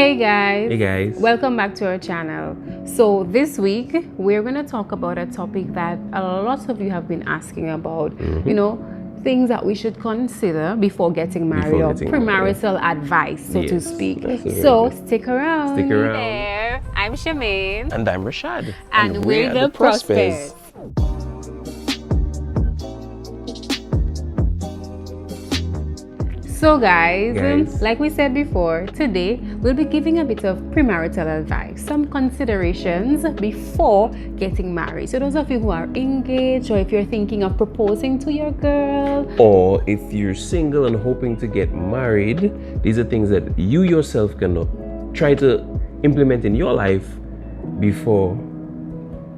Hey guys. Hey guys. Welcome back to our channel. So this week we're going to talk about a topic that a lot of you have been asking about, things that we should consider before getting married or premarital advice, so to speak. So stick around. Stick around. There, I'm Shemaine. And I'm Rashad. And we're the Prospers. So guys, like we said before, today we'll be giving a bit of premarital advice, some considerations before getting married. So those of you who are engaged, or if you're thinking of proposing to your girl, or if you're single and hoping to get married, these are things that you yourself can try to implement in your life before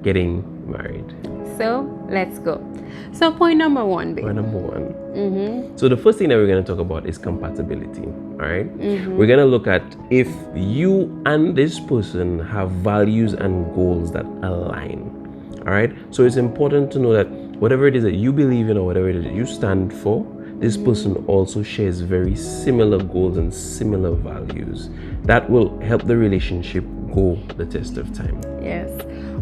getting married. So let's go. So point number one, babe. Point number one. So the first thing that we're going to talk about is compatibility. All right. We're going to look at if you and this person have values and goals that align. All right. So it's important to know that whatever it is that you believe in or whatever it is that you stand for, this person also shares very similar goals and similar values. That will help the relationship go the test of time. Yes.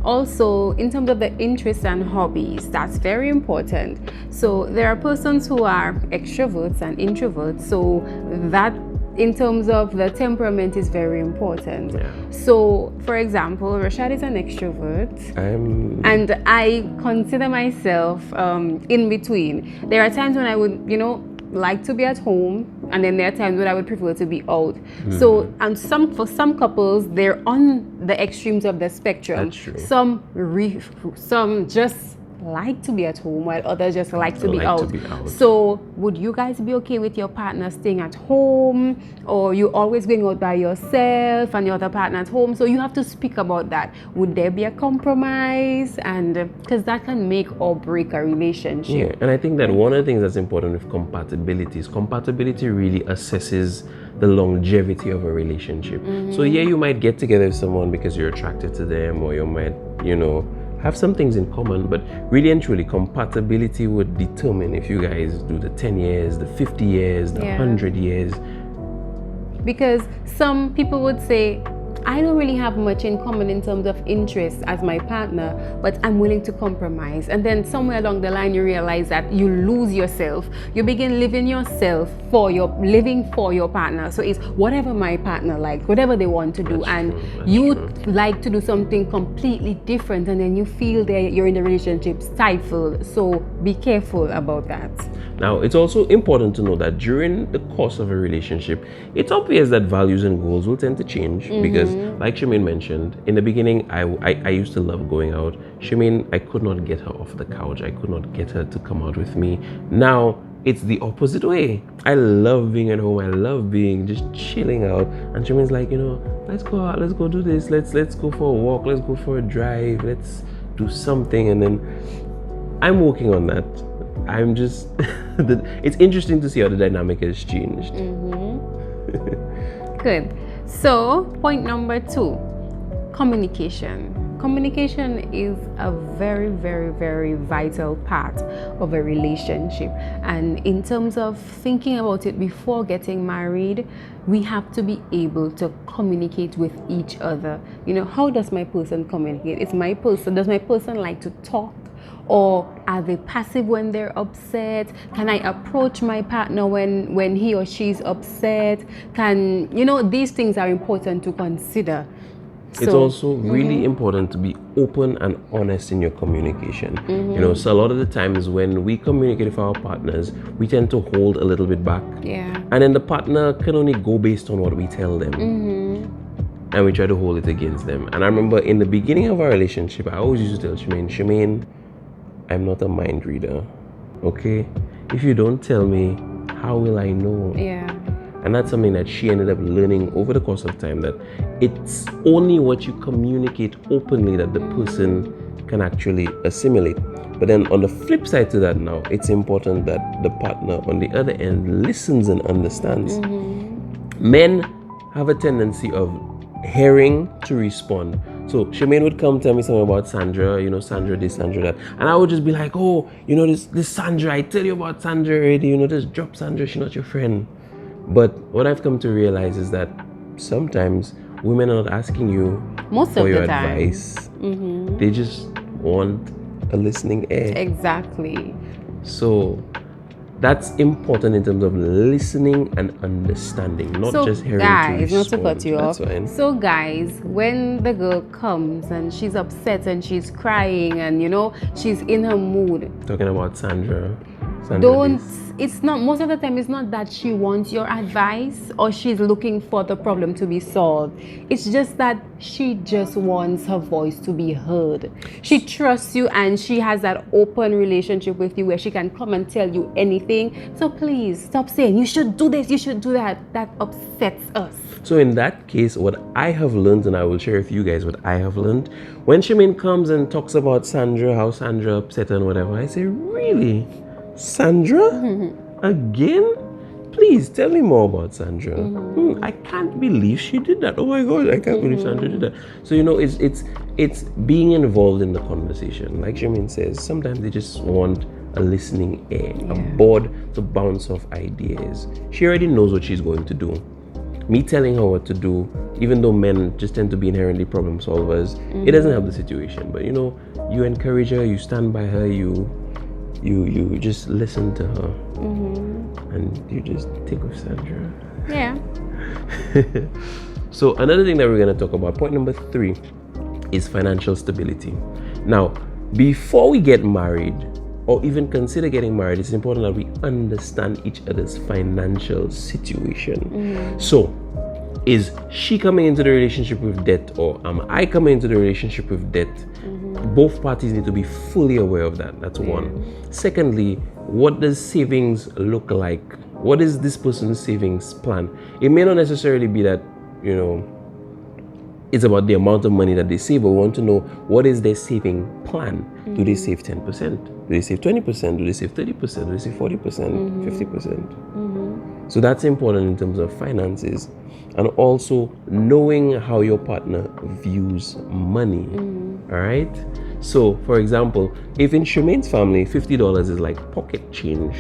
Also, in terms of the interests and hobbies, that's very important. So there are persons who are extroverts and introverts, so that in terms of the temperament is very important. So for example, Rashad is an extrovert and I consider myself in between. There are times when I would like to be at home, and then there are times when I would prefer to be out. So, and for some couples, they're on the extremes of the spectrum. That's true. Some just like to be at home, while others just like to be out. So would you guys be okay with your partner staying at home, or you always going out by yourself and your other partner at home? So you have to speak about that. Would there be a compromise? And because that can make or break a relationship. Yeah, and I think that one of the things that's important with compatibility is compatibility really assesses the longevity of a relationship. So yeah, you might get together with someone because you're attracted to them, or you might, have some things in common, but really and truly compatibility would determine if you guys do the 10 years, the 50 years, the 100 years. Because some people would say, I don't really have much in common in terms of interests as my partner, but I'm willing to compromise. And then somewhere along the line, you realize that you lose yourself. You begin living yourself for your partner. So it's whatever my partner likes, whatever they want to do. And you like to do something completely different, and then you feel that you're in the relationship stifled. So be careful about that. Now, it's also important to know that during the course of a relationship, it's obvious that values and goals will tend to change because, like Shemaine mentioned, in the beginning, I used to love going out. Shemaine, I could not get her off the couch. I could not get her to come out with me. Now, it's the opposite way. I love being at home. I love being just chilling out. And Shemaine's like, let's go out. Let's go do this. Let's go for a walk. Let's go for a drive. Let's do something. And then I'm working on that. I'm just it's interesting to see how the dynamic has changed. Good. So point number 2, communication. Communication is a very, very, very vital part of a relationship. And in terms of thinking about it before getting married, we have to be able to communicate with each other. How does my person communicate? Does my person like to talk? Or are they passive when they're upset? Can I approach my partner when he or she's upset? These things are important to consider. It's also really important to be open and honest in your communication. So a lot of the times when we communicate with our partners, we tend to hold a little bit back. And then the partner can only go based on what we tell them. And we try to hold it against them. And I remember in the beginning of our relationship, I always used to tell Shemaine, I'm not a mind reader, okay? If you don't tell me, how will I know? And that's something that she ended up learning over the course of time, that it's only what you communicate openly that the person can actually assimilate. But then on the flip side to that now, it's important that the partner on the other end listens and understands. Men have a tendency of hearing to respond. So Shemaine would come tell me something about Sandra, Sandra this, Sandra that. And I would just be like, oh, this Sandra, I tell you about Sandra already, just drop Sandra, she's not your friend. But what I've come to realize is that sometimes women are not asking you most for of your the time. advice. They just want a listening ear. Exactly. So that's important in terms of listening and understanding, not just hearing guys, to respond. not to cut you off. Fine. So guys, when the girl comes and she's upset and she's crying and she's in her mood, talking about Sandra don't it's not, most of the time it's not that she wants your advice or she's looking for the problem to be solved. It's just that she just wants her voice to be heard. She trusts you and she has that open relationship with you where she can come and tell you anything. So please stop saying you should do this, you should do that. That upsets us. So in that case, what I have learned, and I will share with you guys what I have learned, when Shemaine comes and talks about Sandra, how Sandra upset her and whatever, I say, really? Sandra? Again? Please tell me more about Sandra. I can't believe she did that. Oh my God, I can't believe Sandra did that. So it's being involved in the conversation. Like Shemaine says, sometimes they just want a listening ear, a board to bounce off ideas. She already knows what she's going to do. Me telling her what to do, even though men just tend to be inherently problem solvers, it doesn't help the situation. But you encourage her, you stand by her, you just listen to her, and you just take with Sandra. Yeah. So another thing that we're going to talk about, point number 3, is financial stability. Now, before we get married or even consider getting married, it's important that we understand each other's financial situation. So, is she coming into the relationship with debt, or am I coming into the relationship with debt? Both parties need to be fully aware of that. That's one. Secondly, what does savings look like? What is this person's savings plan? It may not necessarily be that, it's about the amount of money that they save, but we want to know what is their saving plan. Do they save 10%? Do they save 20%? Do they save 30%? Do they save 40%? 50%? So that's important in terms of finances. And also knowing how your partner views money. All right? So, for example, if in Shemaine's family, $50 is like pocket change,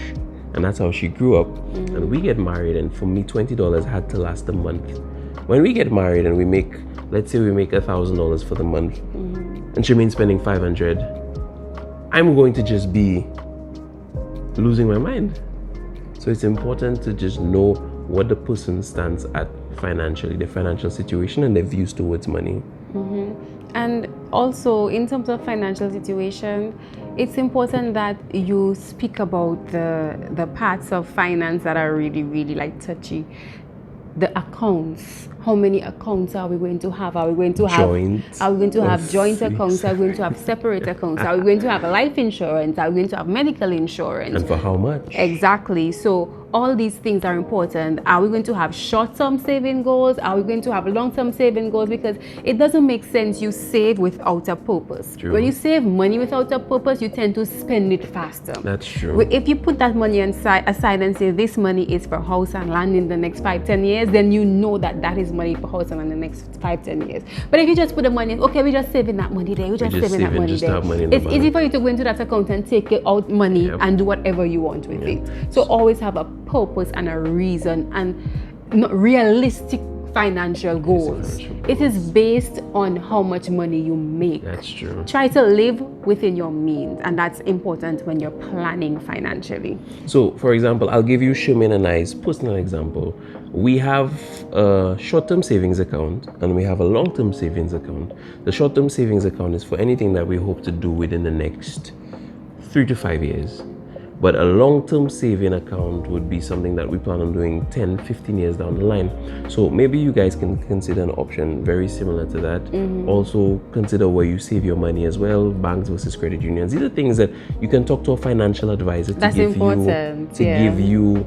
and that's how she grew up, and we get married, and for me, $20 had to last a month. When we get married and we make, let's say we make $1,000 for the month, and Shemaine's spending $500, I'm going to just be losing my mind. So it's important to just know what the person stands at financially, their financial situation, and their views towards money. And also, in terms of financial situation, it's important that you speak about the parts of finance that are really, really touchy. The accounts. How many accounts are we going to have? Are we going to have joint accounts? Are we going to have separate accounts? Are we going to have life insurance? Are we going to have medical insurance? And for how much? Exactly. So all these things are important. Are we going to have short-term saving goals? Are we going to have long-term saving goals? Because it doesn't make sense you save without a purpose. True. When you save money without a purpose, you tend to spend it faster. That's true. If you put that money aside and say this money is for house and land in the next 5-10 years, then you know that is money for house and land in the next 5-10 years. But if you just put the money, okay, we're just saving that money there, we're just saving that money there. It's easy for you to go into that account and take out money and do whatever you want with it. So always have a purpose and a reason and not realistic financial goals. It is based on how much money you make. That's true. Try to live within your means, and that's important when you're planning financially. So, for example, I'll give you Shemaine and I's personal example. We have a short-term savings account and we have a long-term savings account. The short-term savings account is for anything that we hope to do within the next 3 to 5 years. But a long-term saving account would be something that we plan on doing 10, 15 years down the line. So maybe you guys can consider an option very similar to that. Also consider where you save your money as well, banks versus credit unions. These are things that you can talk to a financial advisor to give you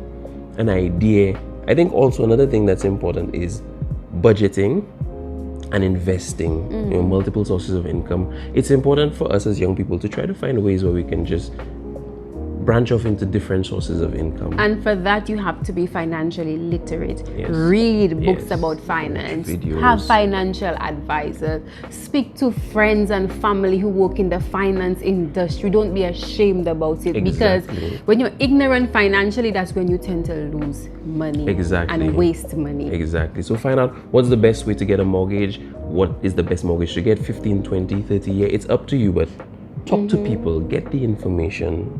an idea. I think also another thing that's important is budgeting and investing, multiple sources of income. It's important for us as young people to try to find ways where we can just branch off into different sources of income. And for that, you have to be financially literate. Yes. Read books about finance. Have financial advisors. Speak to friends and family who work in the finance industry. Don't be ashamed about it. Because when you're ignorant financially, that's when you tend to lose money. And waste money. Exactly. So find out what's the best way to get a mortgage. What is the best mortgage to get? 15, 20, 30 years. It's up to you, but talk to people, get the information.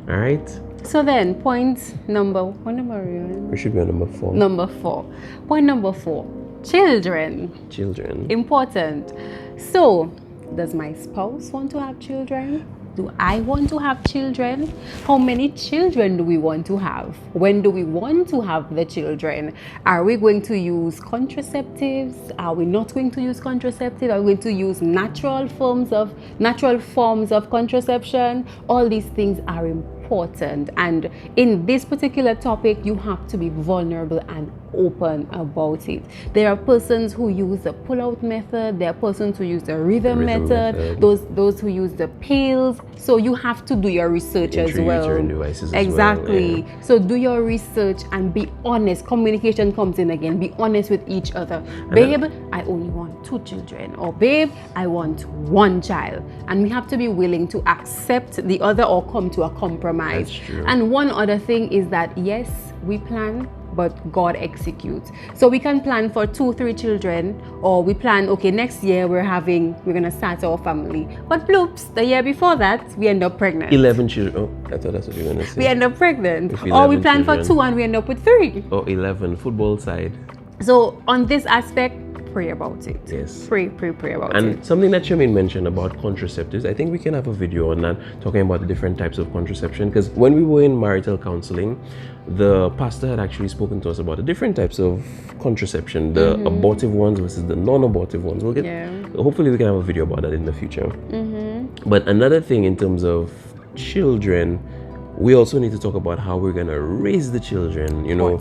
All right. So then, point number, what number are you on? We should be on number 4. Number 4. Point number 4. Children. Important. So, does my spouse want to have children? Do I want to have children? How many children do we want to have? When do we want to have the children? Are we going to use contraceptives? Are we not going to use contraceptives? Are we going to use natural forms of contraception? All these things are important. And in this particular topic, you have to be vulnerable and open about it. There are persons who use the pull-out method. There are persons who use the rhythm method. Those who use the pills. So you have to do your research as well. Exactly. So do your research and be honest. Communication comes in again. Be honest with each other. Babe, I only want 2 children. Or babe, I want 1 child. And we have to be willing to accept the other or come to a compromise. That's true. And one other thing is that yes, we plan, but God executes. So we can plan for 2-3 children, or we plan, okay, next year we're gonna start our family. But bloops, the year before that, we end up pregnant. 11 children. Oh, I thought that's what you were gonna say. We end up pregnant. Or we plan for 2 and we end up with 3. Or 11, football side. So on this aspect, pray about it. Yes. Pray about it. And something that Charmaine mentioned about contraceptives, I think we can have a video on that, talking about the different types of contraception. Because when we were in marital counseling, the pastor had actually spoken to us about the different types of contraception, the abortive ones versus the non-abortive ones. Hopefully we can have a video about that in the future. But another thing in terms of children, we also need to talk about how we're going to raise the children. You know,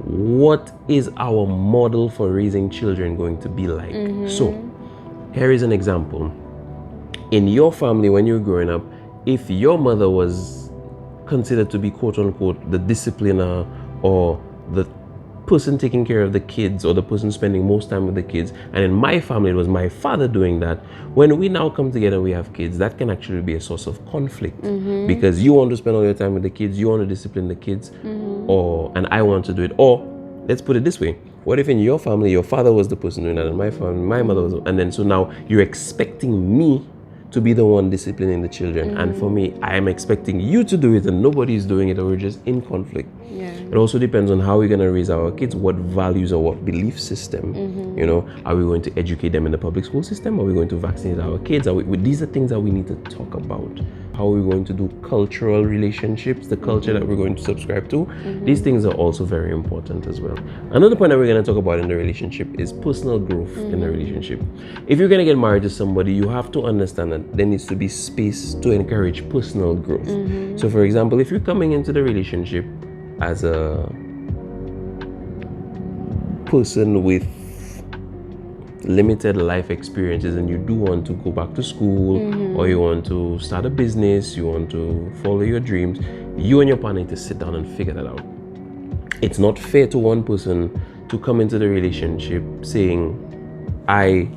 what is our model for raising children going to be like? So here is an example. In your family, when you were growing up, if your mother was considered to be quote unquote the discipliner or the person taking care of the kids or the person spending most time with the kids, and in my family it was my father doing that, when we now come together and we have kids, that can actually be a source of conflict because you want to spend all your time with the kids, you want to discipline the kids, and I want to do it. Or let's put it this way, what if in your family your father was the person doing that, and my family, my mother was, and then so now you're expecting me to be the one disciplining the children, and for me, I am expecting you to do it and nobody's doing it, or we're just in conflict. It also depends on how we're going to raise our kids, what values or what belief system. You know, are we going to educate them in the public school system? Are we going to vaccinate our kids? These are things that we need to talk about. How are we going to do cultural relationships, the culture that we're going to subscribe to? These things are also very important as well. Another point that we're going to talk about in the relationship is personal growth in the relationship. If you're going to get married to somebody, you have to understand that there needs to be space to encourage personal growth. So for example, if you're coming into the relationship as a person with limited life experiences and you do want to go back to school, or you want to start a business, you want to follow your dreams, you and your partner need to sit down and figure that out. It's not fair to one person to come into the relationship saying, I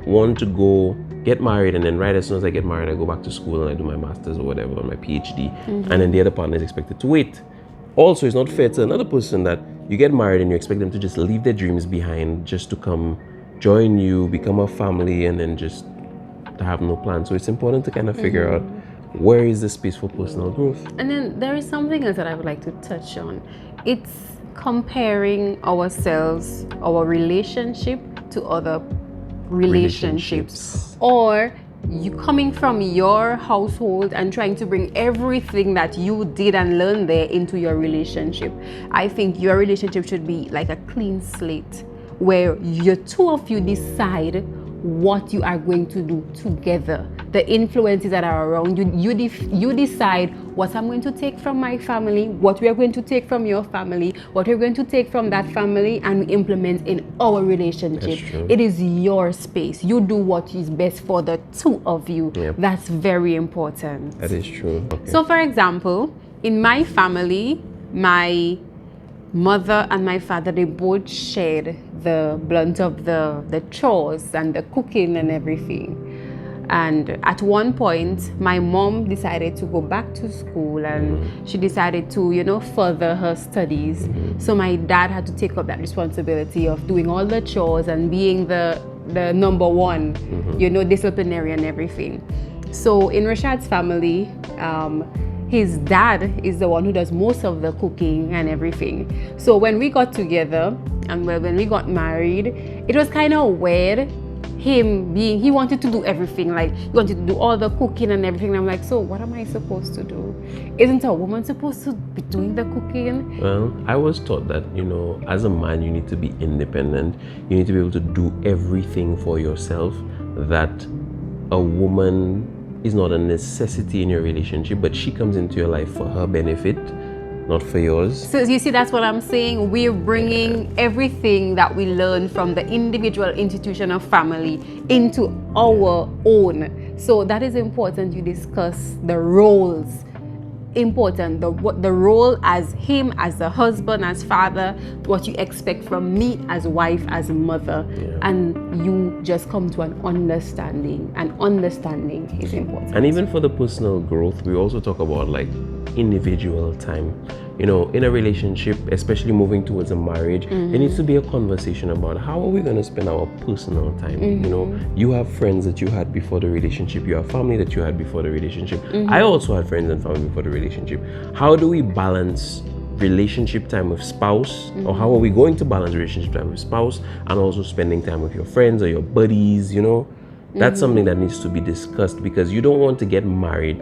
want to go get married, and then right as soon as I get married I go back to school and I do my master's or whatever, or my PhD, and then the other partner is expected to wait. Also, it's not fair to another person that you get married and you expect them to just leave their dreams behind just to come join you, become a family, and then just have no plan. So it's important to kind of figure out where is the space for personal growth. And then there is something else that I would like to touch on. It's comparing ourselves, our relationship to other relationships. Or you coming from your household and trying to bring everything that you did and learned there into your relationship. I think your relationship should be like a clean slate where the two of you decide what you are going to do together. The influences that are around you, you decide what I'm going to take from my family, what we are going to take from your family, what we're going to take from that family, and we implement in our relationship. It is your space. You do what is best for the two of you. That's very important. That is true. Okay. So for example, in my family, my mother and my father, they both shared the brunt of the chores and the cooking and everything. And at one point, my mom decided to go back to school, and she decided to, you know, further her studies. So my dad had to take up that responsibility of doing all the chores and being the number one, you know, disciplinary and everything. So in Rashad's family, his dad is the one who does most of the cooking and everything. So when we got together and when we got married, it was kind of weird. He wanted to do everything, like he wanted to do all the cooking and everything. I'm like, so what am I supposed to do? Isn't a woman supposed to be doing the cooking? Well, I was taught that, you know, as a man, you need to be independent. You need to be able to do everything for yourself. That a woman is not a necessity in your relationship, but she comes into your life for her benefit, not for yours. So you see, that's what I'm saying. We're bringing everything that we learn from the individual institution of family into our own. So that is important. You discuss the roles. Important, the role as him, as a husband, as father, what you expect from me as wife, as mother, and you just come to an understanding. And understanding is important. And even for the personal growth, we also talk about like individual time. You know, in a relationship, especially moving towards a marriage, there needs to be a conversation about how are we going to spend our personal time. You know, you have friends that you had before the relationship, you have family that you had before the relationship. I also had friends and family before the relationship. How do we balance relationship time with spouse, or how are we going to balance relationship time with spouse and also spending time with your friends or your buddies? You know, that's something that needs to be discussed, because you don't want to get married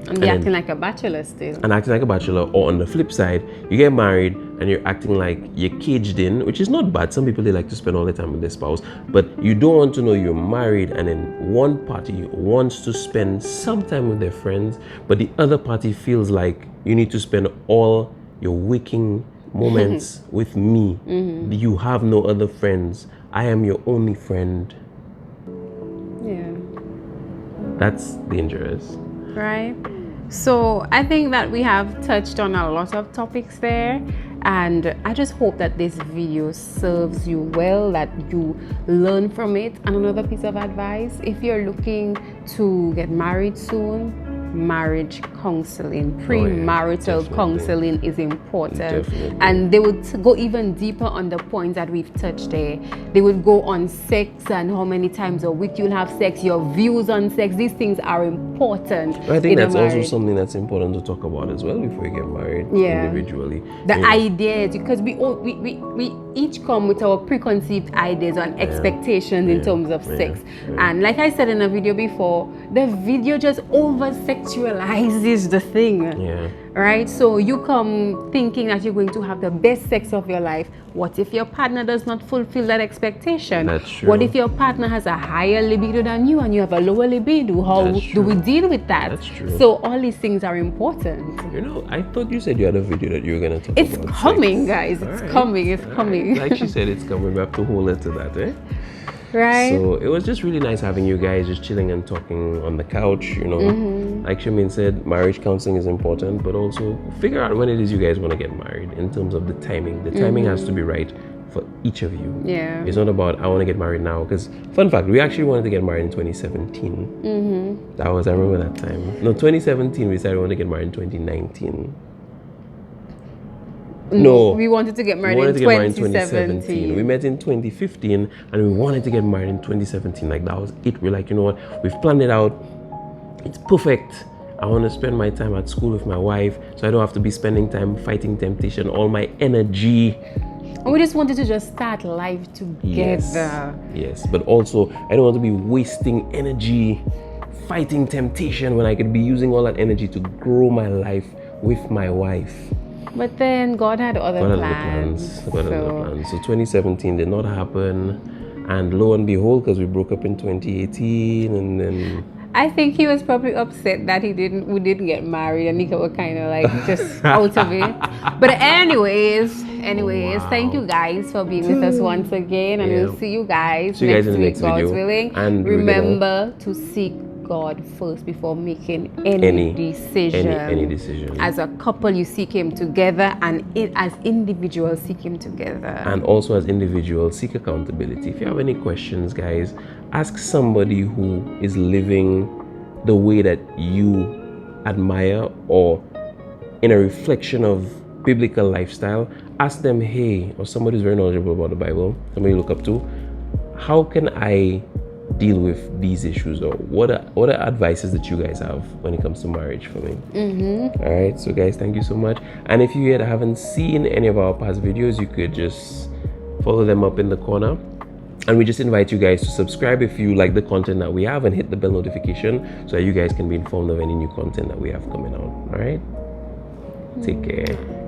and be acting like a bachelor still. And acting like a bachelor, or on the flip side, you get married and you're acting like you're caged in, which is not bad. Some people, they like to spend all their time with their spouse, but you don't want to know you're married and then one party wants to spend some time with their friends, but the other party feels like you need to spend all your waking moments with me. You have no other friends. I am your only friend. Yeah. That's dangerous. Right? So I think that we have touched on a lot of topics there, and I just hope that this video serves you well, that you learn from it. And another piece of advice, if you're looking to get married soon, marriage counseling, premarital counseling is important. And they would go even deeper on the points that we've touched there. They would go on sex and how many times a week you'll have sex, your views on sex. These things are important. I think that's also something that's important to talk about as well before you get married individually. The ideas, because we each come with our preconceived ideas and expectations in terms of sex. And like I said in a video before, the video just over-sexualizes the thing. Right? So you come thinking that you're going to have the best sex of your life. What if your partner does not fulfill that expectation? That's true. What if your partner has a higher libido than you and you have a lower libido? How do we deal with that? That's true. So all these things are important. You know, I thought you said you had a video that you were going to talk about. It's coming, guys. It's coming. It's coming. Like she said, it's coming. We have to hold her to that, eh? Right. So it was just really nice having you guys just chilling and talking on the couch, you know. Like Shamin said, marriage counseling is important, but also figure out when it is you guys want to get married in terms of the timing. The timing has to be right for each of you. It's not about, I want to get married now, because fun fact, we actually wanted to get married in 2017. I remember that time. No, 2017, we decided we wanted to get married in 2019. No, we wanted to get married in 2017. We met in 2015 and we wanted to get married in 2017. Like, that was it. We're like, you know what, we've planned it out, it's perfect. I want to spend my time at school with my wife, so I don't have to be spending time fighting temptation, all my energy. And we just wanted to just start life together. Yes, but also I don't want to be wasting energy fighting temptation when I could be using all that energy to grow my life with my wife. But then God had other plans. So 2017 did not happen, and lo and behold, because we broke up in 2018, and then I think he was probably upset that we didn't get married and he was kind of like just out of it. But anyways, Wow. thank you guys for being with us once again, and we'll see you guys next week, God's willing. And remember to seek God first before making any decision. Any decision. As a couple, you seek Him together, and as individuals, seek Him together. And also as individuals, seek accountability. If you have any questions, guys, ask somebody who is living the way that you admire or in a reflection of biblical lifestyle. Ask them, hey, or somebody who's very knowledgeable about the Bible, somebody you look up to, how can I deal with these issues, or what are advices that you guys have when it comes to marriage for me? All right, so guys, thank you so much. And if you yet haven't seen any of our past videos, you could just follow them up in the corner, and we just invite you guys to subscribe if you like the content that we have, and hit the bell notification so that you guys can be informed of any new content that we have coming out. All right, take care.